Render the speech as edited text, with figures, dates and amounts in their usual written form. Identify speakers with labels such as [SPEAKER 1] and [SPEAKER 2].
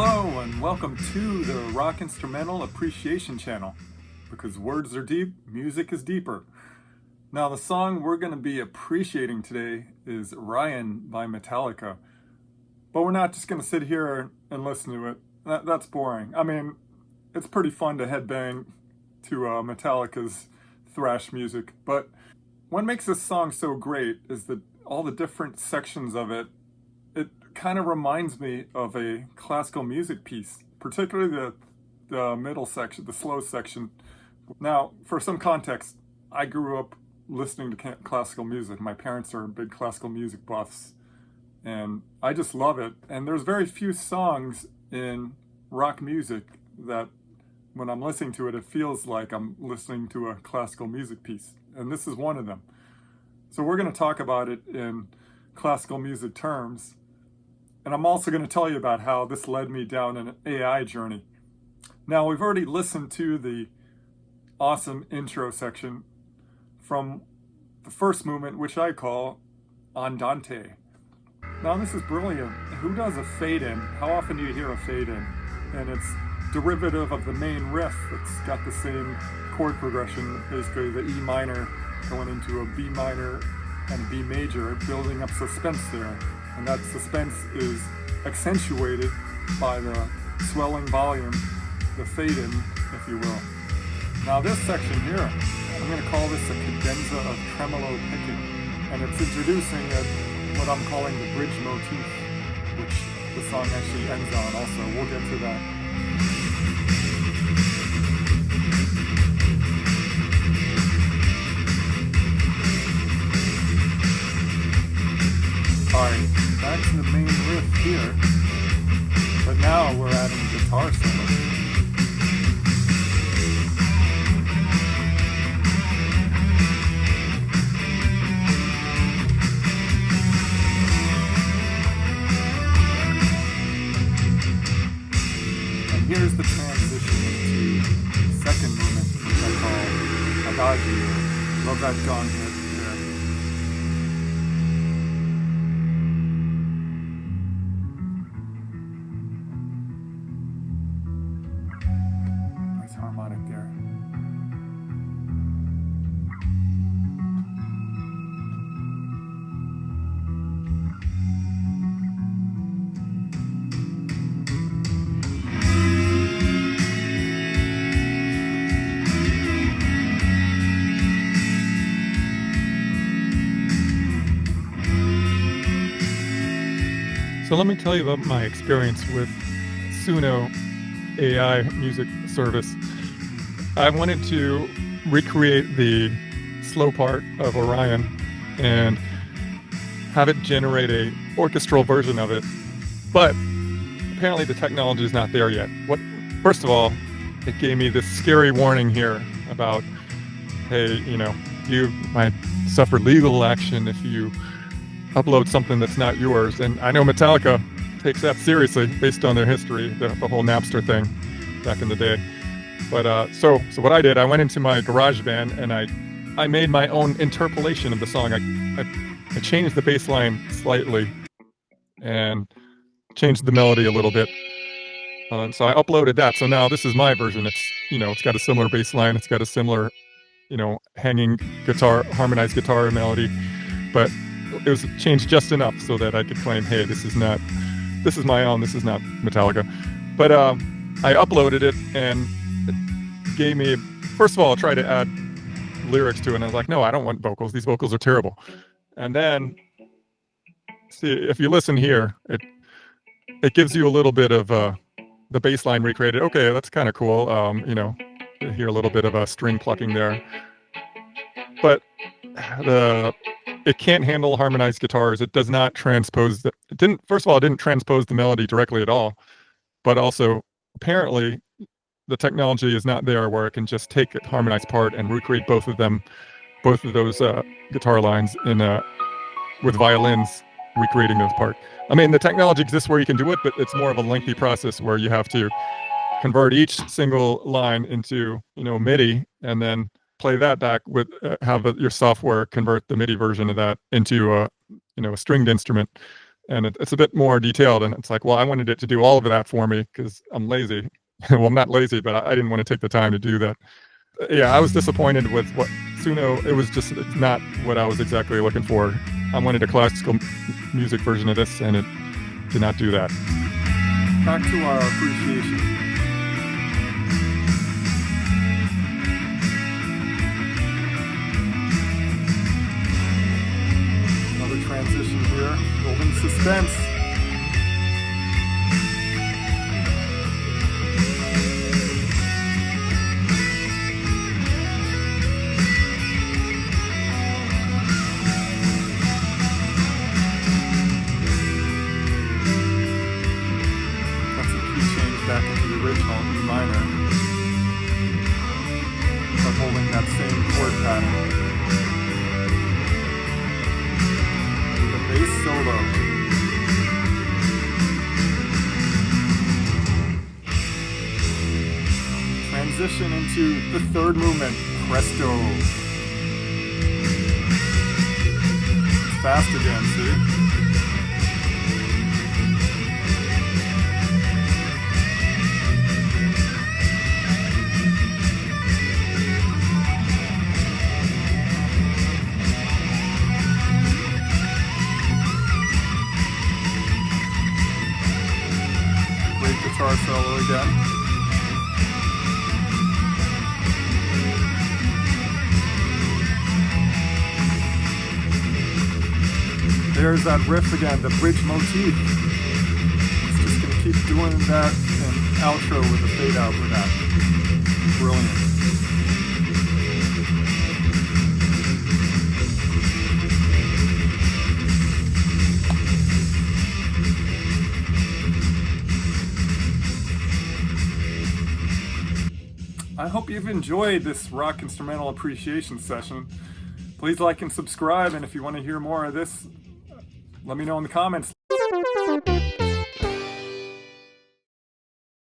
[SPEAKER 1] Hello and welcome to the Rock Instrumental Appreciation Channel. Because words are deep, music is deeper. Now the song we're going to be appreciating today is Orion by Metallica. But we're not just going to sit here and listen to it. That's boring. I mean, it's pretty fun to headbang to Metallica's thrash music. But what makes this song so great is that all the different sections of it kind of reminds me of a classical music piece, particularly the middle section, the slow section. Now, for some context, I grew up listening to classical music. My parents are big classical music buffs, and I just love it. And there's very few songs in rock music that when I'm listening to it, it feels like I'm listening to a classical music piece. And this is one of them. So we're going to talk about it in classical music terms. And I'm also going to tell you about how this led me down an AI journey. Now, we've already listened to the awesome intro section from the first movement, which I call Andante. Now, this is brilliant. Who does a fade-in? How often do you hear a fade-in? And it's derivative of the main riff. It's got the same chord progression, basically the E minor going into a B minor and a B major, building up suspense there. And that suspense is accentuated by the swelling volume, the fade-in, if you will. Now this section here, I'm going to call this a cadenza of tremolo picking. And it's introducing what I'm calling the bridge motif, which the song actually ends on also. We'll get to that. Alright, back to the main riff here, but now we're adding guitar solo. And here's the transition into the second movement, which I call Adagio. Love that gong hit. Harmonic there. So let me tell you about my experience with Suno AI music service. I wanted to recreate the slow part of Orion and have it generate a orchestral version of it, but apparently the technology is not there yet. First of all, it gave me this scary warning here about, hey, you might suffer legal action if you upload something that's not yours. And I know Metallica takes that seriously based on their history, the whole Napster thing back in the day. But so what I did, I went into my GarageBand and I made my own interpolation of the song. I changed the bass line slightly and changed the melody a little bit. So I uploaded that. So now this is my version. It's got a similar bass line. It's got a similar, hanging guitar, harmonized guitar melody, but it was changed just enough so that I could claim, hey, this is my own. This is not Metallica. But I uploaded it and it gave me, first of all, I tried to add lyrics to it, and I was like, no, I don't want vocals. These vocals are terrible. And then, see, if you listen here, it gives you a little bit of the bass line recreated. Okay, that's kind of cool. You hear a little bit of a string plucking there. But it can't handle harmonized guitars. It does not transpose first of all, it didn't transpose the melody directly at all. But also, apparently, the technology is not there where it can just take a harmonized part and recreate both of those guitar lines with violins recreating those parts. I mean, the technology exists where you can do it, but it's more of a lengthy process where you have to convert each single line into, MIDI, and then play that back with have your software convert the MIDI version of that into a stringed instrument. and it's a bit more detailed, and it's like, well, I wanted it to do all of that for me because I'm lazy. Well, I'm not lazy, but I didn't want to take the time to do that. Yeah, I was disappointed with what Suno. It was just not what I was exactly looking for. I wanted a classical music version of this, and it did not do that.
[SPEAKER 2] Back to our appreciation. Another transition here, building suspense. Back into the original E minor, but holding that same chord pattern. The bass solo. Transition into the third movement, presto. It's fast again, see? Guitar solo again. There's that riff again, the bridge motif. It's just going to keep doing that and outro with a fade out with that. Brilliant. I hope you've enjoyed this rock instrumental appreciation session. Please like and subscribe, and if you want to hear more of this, let me know in the comments.